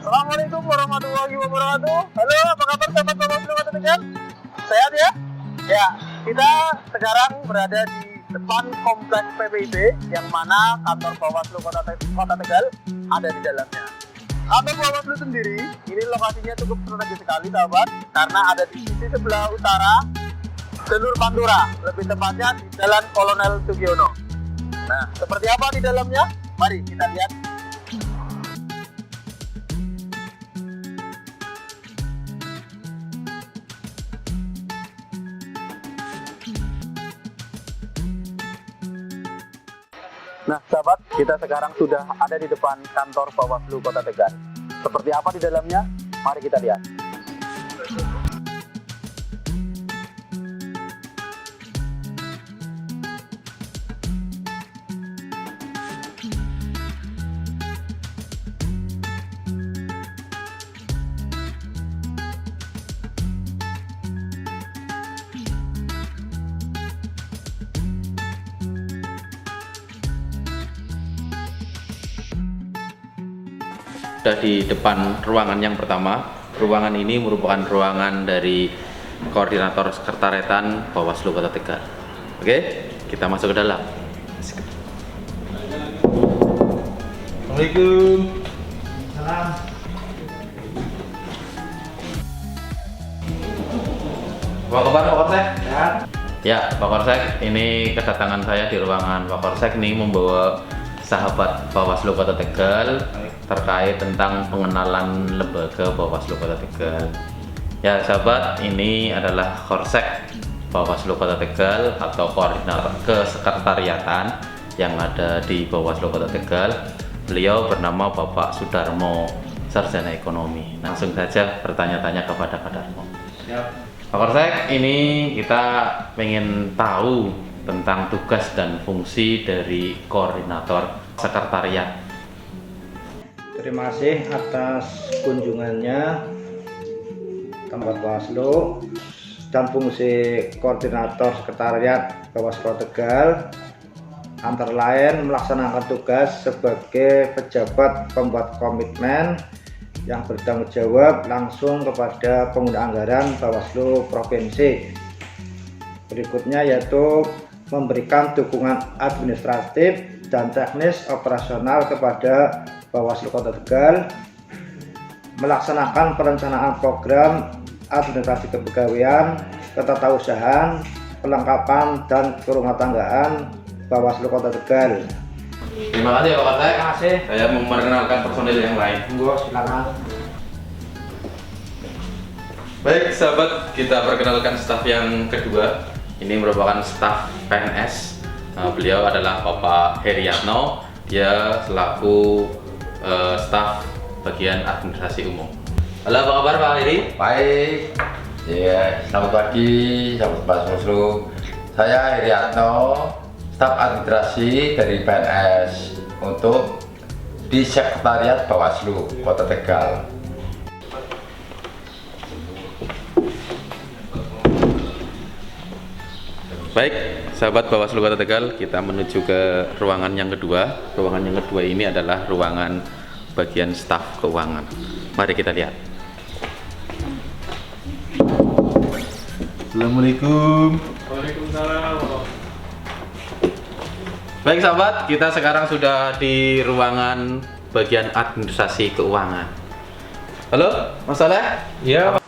Assalamualaikum warahmatullahi wabarakatuh. Halo, apa kabar sahabat Bawaslu Kota Tegal? Sehat ya? Ya, kita sekarang berada di depan kompleks PPIB yang mana kantor Bawaslu Kota Tegal ada di dalamnya. Kantor Bawaslu sendiri, ini lokasinya cukup strategis sekali sahabat, karena ada di sisi sebelah utara Jalur Pantura, lebih tepatnya di Jalan Kolonel Sugiono. Nah, seperti apa di dalamnya? Mari kita lihat. Nah, sahabat, kita sekarang sudah ada di depan kantor Bawaslu Kota Tegal. Seperti apa di dalamnya? Mari kita lihat. Sudah di depan ruangan yang pertama. Ruangan ini merupakan ruangan dari Koordinator Sekretariatan Bawaslu Kota Tegal. Oke, kita masuk ke dalam. Assalamualaikum. Salam. Apa kabar Pak Korsek? Sehat. Ya, Pak Korsek, ini kedatangan saya di ruangan Pak Korsek ini membawa sahabat Bawaslu Kota Tegal terkait tentang pengenalan lembaga Bawaslu Kota Tegal. Ya sahabat, ini adalah Korsek Bawaslu Kota Tegal atau Koordinator Kesekretariatan yang ada di Bawaslu Kota Tegal. Beliau bernama Bapak Sudarmo, Sarjana Ekonomi. Langsung saja bertanya-tanya kepada Pak Darmo. Siap. Pak Korsek, ini kita pengen tahu tentang tugas dan fungsi dari Koordinator Sekretariat. Terima kasih atas kunjungannya tempat Bawaslu dan fungsi Koordinator Sekretariat Bawaslu Kota Tegal antara lain melaksanakan tugas sebagai pejabat pembuat komitmen yang bertanggung jawab langsung kepada pengguna anggaran Bawaslu Provinsi. Berikutnya yaitu memberikan dukungan administratif dan teknis operasional kepada Bawaslu Kota Tegal, melaksanakan perencanaan program administrasi kepegawaian, ketatausahaan, perlengkapan dan kerumah tanggaan Bawaslu Kota Tegal. Terima kasih Pak Korsek. Terima kasih. Saya memperkenalkan personil yang lain. Monggo, silakan. Baik sahabat, kita perkenalkan staf yang kedua. Ini merupakan staf PNS. Beliau adalah Bapak Heriatno. Dia selaku staf bagian administrasi umum. Halo, apa kabar Pak Heri? Baik, ya, selamat pagi, sahabat Bawaslu. Saya Heriatno, staf administrasi dari PNS untuk di Sekretariat Bawaslu Kota Tegal. Baik, sahabat Bawaslu Kota Tegal, kita menuju ke ruangan yang kedua. Ruangan yang kedua ini adalah ruangan bagian staf keuangan. Mari kita lihat. Assalamualaikum. Waalaikumsalam. Baik sahabat, kita sekarang sudah di ruangan bagian administrasi keuangan. Halo, Mas Soleh? Ya.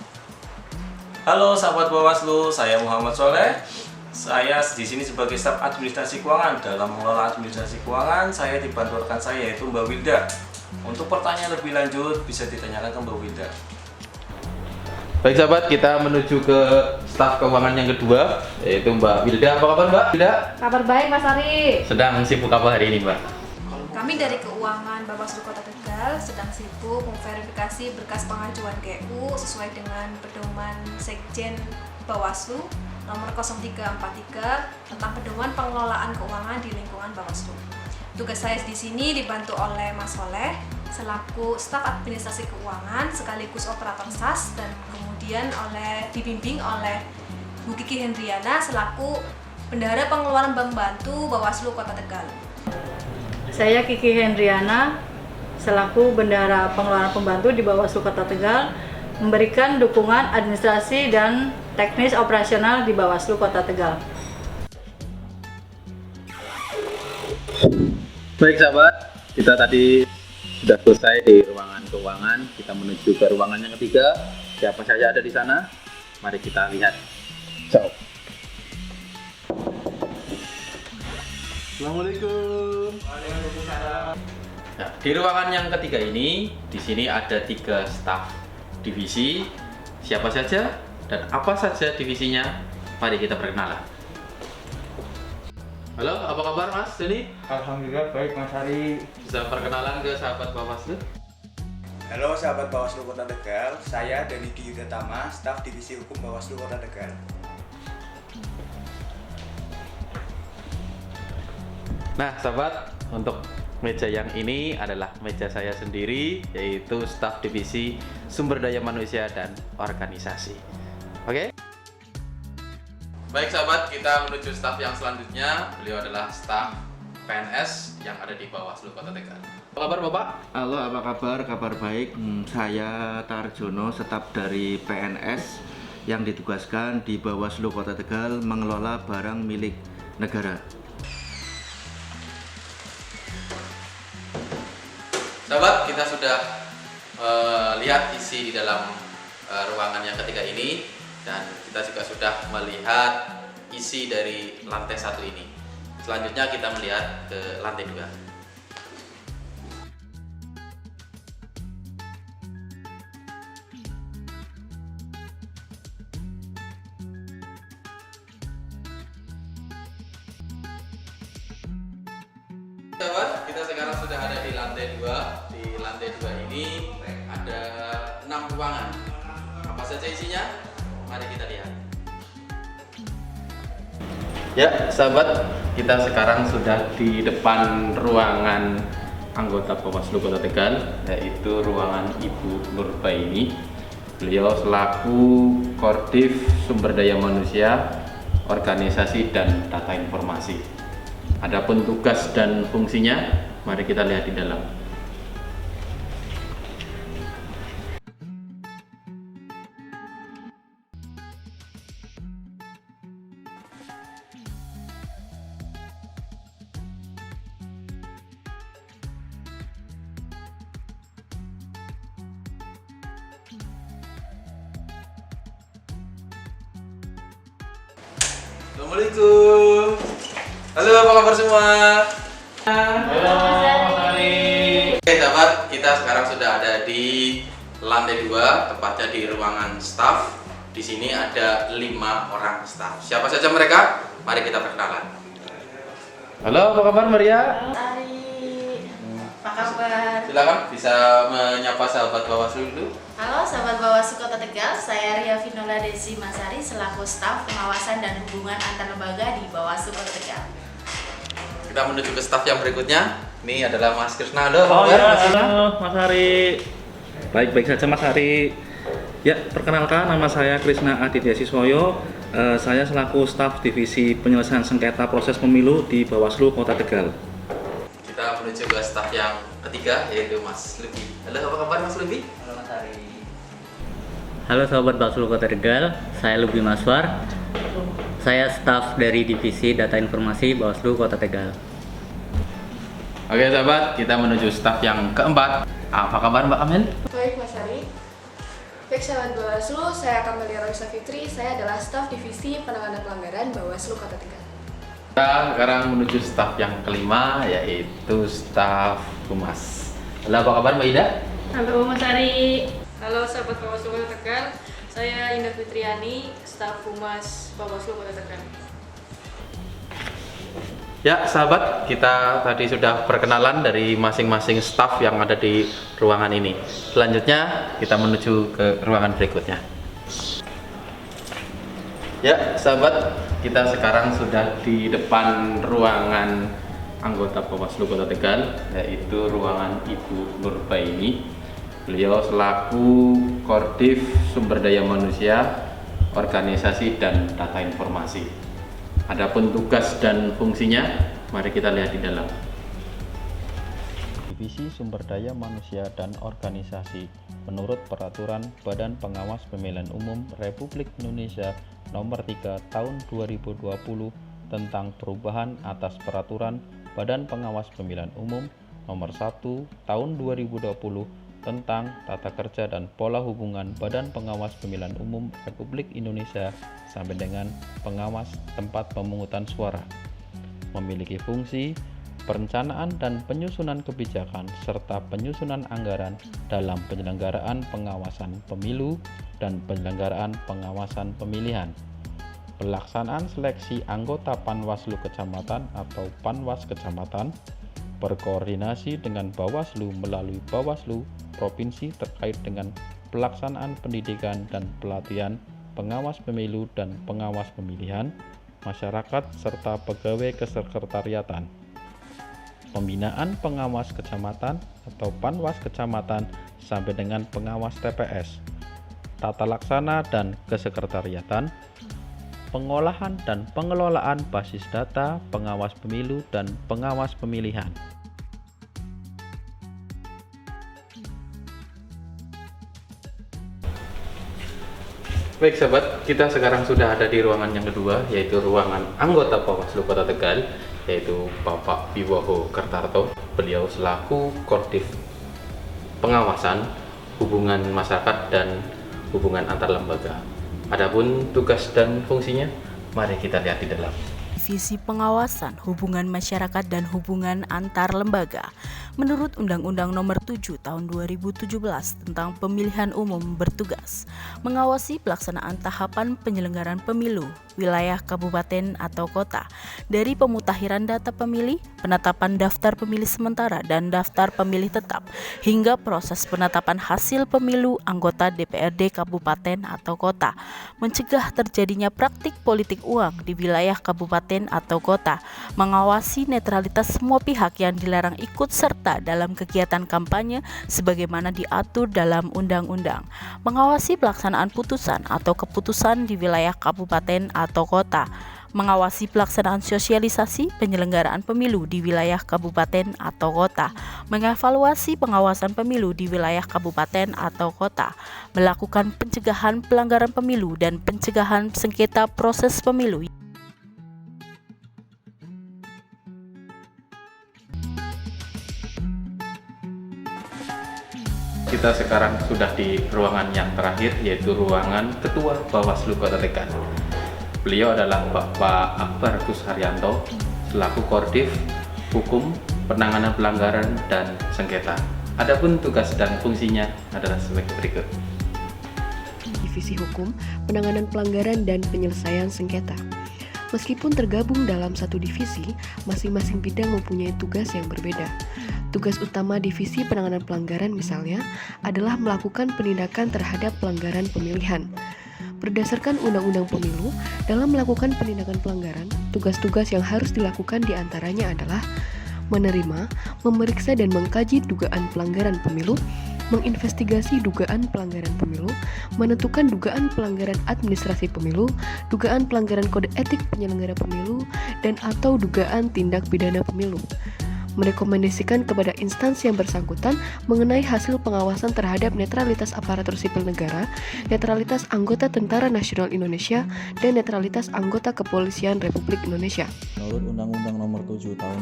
Halo sahabat Bawaslu, saya Muhammad Soleh. Saya di sini sebagai staf administrasi keuangan. Dalam mengelola administrasi keuangan, saya dibantu rekan saya yaitu Mbak Wilda. Untuk pertanyaan lebih lanjut bisa ditanyakan ke Mbak Wilda. Baik sahabat, kita menuju ke staf keuangan yang kedua, yaitu Mbak Wilda. Apa kabar Mbak Wilda? Kabar baik Mas Ari. Sedang sibuk apa hari ini Mbak? Kami dari Keuangan Bawaslu Kota Tegal sedang sibuk memverifikasi berkas pengajuan GU sesuai dengan pedoman Sekjen Bawaslu nomor 0343 tentang pedoman pengelolaan keuangan di lingkungan Bawaslu. Tugas saya di sini dibantu oleh Mas Soleh selaku staf administrasi keuangan sekaligus operator SAS, dan kemudian dibimbing oleh Bu Kiki Hendriana selaku bendahara pengeluaran bank bantu Bawaslu Kota Tegal. Saya Kiki Hendriana selaku Bendahara Pengelolaan Pembantu di Bawaslu Kota Tegal memberikan dukungan administrasi dan teknis operasional di Bawaslu Kota Tegal. Baik sahabat, kita tadi sudah selesai di ruangan keuangan. Kita menuju ke ruangan yang ketiga. Siapa saja ada di sana? Mari kita lihat. Ciao. Assalamualaikum. Nah, di ruangan yang ketiga ini, di sini ada 3 staf divisi. Siapa saja dan apa saja divisinya? Mari kita perkenalan. Halo, apa kabar Mas Deni? Alhamdulillah baik Mas Ari. Bisa perkenalan ke sahabat Bawaslu? Halo sahabat Bawaslu Kota Tegal, saya Dani Diyudatama, staf Divisi Hukum Bawaslu Kota Tegal. Nah sahabat, untuk meja yang ini adalah meja saya sendiri, yaitu staf Divisi Sumber Daya Manusia dan Organisasi. Oke? Baik sahabat, kita menuju staf yang selanjutnya. Beliau adalah staf PNS yang ada di Bawaslu Kota Tegal. Apa kabar Bapak? Halo, apa kabar? Kabar baik. Saya Tarjono, staf dari PNS yang ditugaskan di Bawaslu Kota Tegal mengelola barang milik negara. Sahabat, kita sudah lihat isi di dalam ruangan yang ketiga ini, dan kita juga sudah melihat isi dari lantai 1 ini. Selanjutnya kita melihat ke lantai 2. Sahabat, kita sekarang sudah ada di lantai 2. Di lantai 2 ini ada 6 ruangan. Apa saja isinya? Mari kita lihat. Ya, sahabat, kita sekarang sudah di depan ruangan anggota Bawaslu Kota Tegal, yaitu ruangan Ibu Nurbaini. Beliau selaku Koordif Sumber Daya Manusia, Organisasi dan Data Informasi. Adapun tugas dan fungsinya, mari kita lihat di dalam. Assalamualaikum. Halo, apa kabar semua? Halo, Mas Ari. Oke, sahabat, kita sekarang sudah ada di lantai 2, tepatnya di ruangan staf. Di sini ada 5 orang staf. Siapa saja mereka? Mari kita perkenalan. Halo, apa kabar Maria? Ari, apa kabar? Silakan bisa menyapa sahabat Bawaslu dulu. Halo sahabat Bawaslu Kota Tegal, saya Ria Vinola Desi Masari selaku staf pengawasan dan hubungan antar lembaga di Bawaslu Kota Tegal. Kita menuju ke staf yang berikutnya. Ini adalah Mas Krisna. Halo, Oh kabar, ya, Mas Krisna? halo Mas Ari. Baik-baik saja Mas Ari. Ya, perkenalkan nama saya Krisna Aditya Siswoyo. Saya selaku staf Divisi Penyelesaian Sengketa Proses Pemilu di Bawaslu Kota Tegal. Kita menuju ke staf yang ketiga, yaitu Mas Lubi. Halo, apa kabar Mas Lubi? Halo Mas Ari. Halo sahabat Bawaslu Kota Tegal, saya Lubi Maswar. Saya staf dari Divisi Data Informasi Bawaslu Kota Tegal. Oke sahabat, kita menuju staf yang keempat. Apa kabar Mbak Amel? Baik Mas Ari. Baik sahabat Bawaslu, saya Kamelia Roisa Fitri. Saya adalah staf Divisi Penanganan Pelanggaran Bawaslu Kota Tegal. Kita sekarang menuju staf yang kelima, yaitu staf Humas. Halo, apa kabar Mbak Ida? Halo Mas Ari. Halo sahabat Bawaslu Kota Tegal, saya Indah Fitriani, staf Humas Bawaslu Kota Tegal. Ya sahabat, kita tadi sudah perkenalan dari masing-masing staf yang ada di ruangan ini. Selanjutnya kita menuju ke ruangan berikutnya. Ya sahabat, kita sekarang sudah di depan ruangan anggota Bawaslu Kota Tegal, yaitu ruangan Ibu Nurbaini. Beliau selaku Koordif Sumber Daya Manusia, Organisasi dan Data Informasi. Adapun tugas dan fungsinya, mari kita lihat di dalam. Divisi Sumber Daya Manusia dan Organisasi menurut Peraturan Badan Pengawas Pemilihan Umum Republik Indonesia Nomor 3 Tahun 2020 tentang perubahan atas Peraturan Badan Pengawas Pemilihan Umum Nomor 1 Tahun 2020 tentang Tata Kerja dan Pola Hubungan Badan Pengawas Pemilihan Umum Republik Indonesia sampai dengan pengawas tempat pemungutan suara. Memiliki fungsi perencanaan dan penyusunan kebijakan serta penyusunan anggaran dalam penyelenggaraan pengawasan pemilu dan penyelenggaraan pengawasan pemilihan. Pelaksanaan seleksi anggota Panwaslu Kecamatan atau Panwas Kecamatan, berkoordinasi dengan Bawaslu melalui Bawaslu Provinsi terkait dengan pelaksanaan pendidikan dan pelatihan pengawas pemilu dan pengawas pemilihan, masyarakat serta pegawai kesekretariatan. Pembinaan pengawas kecamatan atau Panwas Kecamatan sampai dengan pengawas TPS, tata laksana dan kesekretariatan, pengolahan dan pengelolaan basis data pengawas pemilu dan pengawas pemilihan. Baik sahabat, kita sekarang sudah ada di ruangan yang kedua, yaitu ruangan anggota Bawaslu Kota Tegal, yaitu Bapak Wiwoho Kertarto. Beliau selaku Koordif Pengawasan Hubungan Masyarakat dan Hubungan Antar Lembaga. Adapun tugas dan fungsinya, mari kita lihat di dalam. Divisi Pengawasan Hubungan Masyarakat dan Hubungan Antar Lembaga menurut Undang-Undang Nomor 7 Tahun 2017 tentang Pemilihan Umum bertugas mengawasi pelaksanaan tahapan penyelenggaraan pemilu wilayah kabupaten atau kota dari pemutakhiran data pemilih, penetapan daftar pemilih sementara dan daftar pemilih tetap hingga proses penetapan hasil pemilu anggota DPRD kabupaten atau kota, mencegah terjadinya praktik politik uang di wilayah kabupaten atau kota, mengawasi netralitas semua pihak yang dilarang ikut serta dalam kegiatan kampanye sebagaimana diatur dalam undang-undang, mengawasi pelaksanaan putusan atau keputusan di wilayah kabupaten atau kota, mengawasi pelaksanaan sosialisasi penyelenggaraan pemilu di wilayah kabupaten atau kota, mengevaluasi pengawasan pemilu di wilayah kabupaten atau kota, melakukan pencegahan pelanggaran pemilu dan pencegahan sengketa proses pemilu. Kita sekarang sudah di ruangan yang terakhir, yaitu ruangan Ketua Bawaslu Kota Tegal. Beliau adalah Bapak Akbar Gus Haryanto selaku Koordif Hukum, Penanganan Pelanggaran dan Sengketa. Adapun tugas dan fungsinya adalah sebagai berikut. Divisi Hukum, Penanganan Pelanggaran dan Penyelesaian Sengketa. Meskipun tergabung dalam satu divisi, masing-masing bidang mempunyai tugas yang berbeda. Tugas utama Divisi Penanganan Pelanggaran misalnya adalah melakukan penindakan terhadap pelanggaran pemilihan. Berdasarkan Undang-Undang Pemilu, dalam melakukan penindakan pelanggaran, tugas-tugas yang harus dilakukan diantaranya adalah menerima, memeriksa dan mengkaji dugaan pelanggaran pemilu, menginvestigasi dugaan pelanggaran pemilu, menentukan dugaan pelanggaran administrasi pemilu, dugaan pelanggaran kode etik penyelenggara pemilu, dan atau dugaan tindak pidana pemilu. Merekomendasikan kepada instansi yang bersangkutan mengenai hasil pengawasan terhadap netralitas aparatur sipil negara, netralitas anggota Tentara Nasional Indonesia, dan netralitas anggota Kepolisian Republik Indonesia. Menurut Undang-Undang Nomor 7 Tahun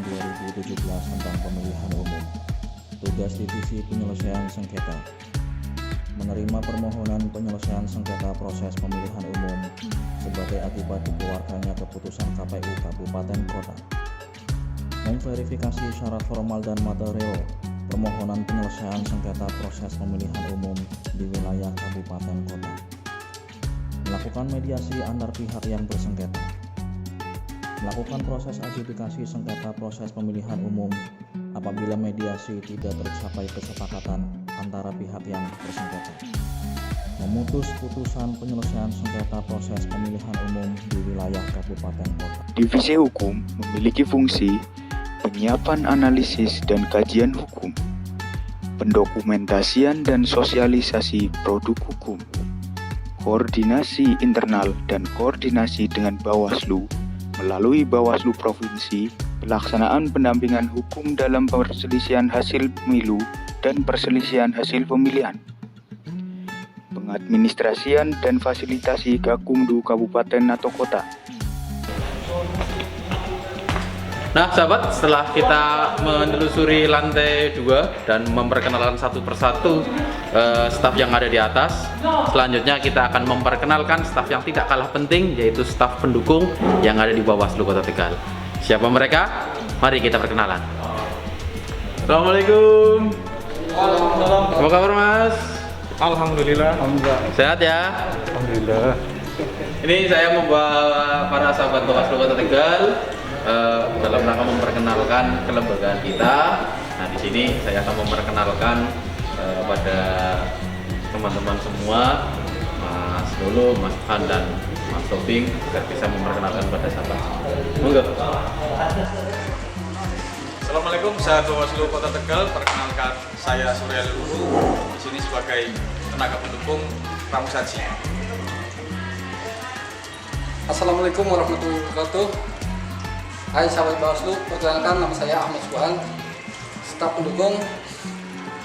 2017 tentang Pemilihan Umum, tugas Divisi Penyelesaian Sengketa menerima permohonan penyelesaian sengketa proses pemilihan umum sebagai akibat dikeluarkannya keputusan KPU Kabupaten Kota, memverifikasi secara formal dan material permohonan penyelesaian sengketa proses pemilihan umum di wilayah kabupaten kota, melakukan mediasi antar pihak yang bersengketa, melakukan proses adjudikasi sengketa proses pemilihan umum apabila mediasi tidak tercapai kesepakatan antara pihak yang bersengketa, memutus putusan penyelesaian sengketa proses pemilihan umum di wilayah kabupaten kota. Divisi Hukum memiliki fungsi penyiapan analisis dan kajian hukum, pendokumentasian dan sosialisasi produk hukum, koordinasi internal dan koordinasi dengan Bawaslu melalui Bawaslu Provinsi pelaksanaan pendampingan hukum dalam perselisihan hasil pemilu dan perselisihan hasil pemilihan, pengadministrasian dan fasilitasi Gakumdu Kabupaten atau Kota. Nah sahabat, setelah kita menelusuri lantai 2 dan memperkenalkan satu persatu staf yang ada di atas, selanjutnya kita akan memperkenalkan staf yang tidak kalah penting, yaitu staf pendukung yang ada di Bawaslu Kota Tegal. Siapa mereka? Mari kita perkenalan. Assalamualaikum. Waalaikumsalam. Apa kabar Mas? Alhamdulillah. Alhamdulillah. Sehat ya? Alhamdulillah. Ini saya membawa para sahabat Bawaslu Kota Tegal dalam rangka memperkenalkan kelembagaan kita. Nah, di sini saya akan memperkenalkan pada teman-teman semua, Mas Lulu, Mas Han, dan Mas Tobing, agar bisa memperkenalkan pada sahabat. Monggo. Assalamualaikum sahabat Bawaslu Kota Tegal, perkenalkan saya Surya Lulu, di sini sebagai tenaga pendukung pramusaji. Assalamualaikum warahmatullahi wabarakatuh. Hai sahabat Bawaslu, perkenalkan nama saya Ahmad Suhan, staf pendukung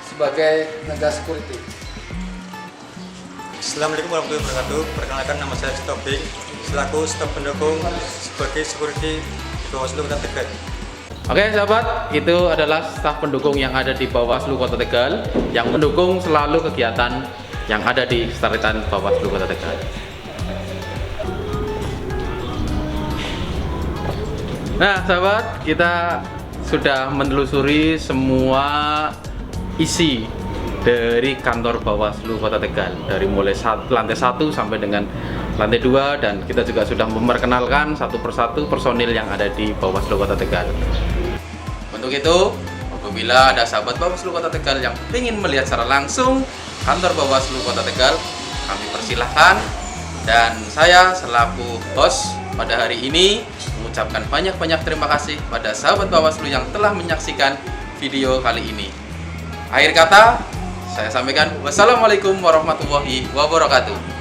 sebagai tenaga security. Assalamualaikum warahmatullahi wabarakatuh. Perkenalkan nama saya Tobing, selaku staf pendukung sebagai security di Bawaslu Kota Tegal. Oke sahabat, itu adalah staf pendukung yang ada di Bawaslu Kota Tegal yang mendukung selalu kegiatan yang ada di sekretariat Bawaslu Kota Tegal. Nah sahabat, kita sudah menelusuri semua isi dari kantor Bawaslu Kota Tegal, dari mulai lantai 1 sampai dengan lantai 2, dan kita juga sudah memperkenalkan satu persatu personil yang ada di Bawaslu Kota Tegal. Untuk itu, apabila ada sahabat Bawaslu Kota Tegal yang ingin melihat secara langsung kantor Bawaslu Kota Tegal, kami persilahkan, dan saya selaku host pada hari ini mengucapkan banyak-banyak terima kasih pada sahabat Bawaslu yang telah menyaksikan video kali ini. Akhir kata, saya sampaikan wassalamualaikum warahmatullahi wabarakatuh.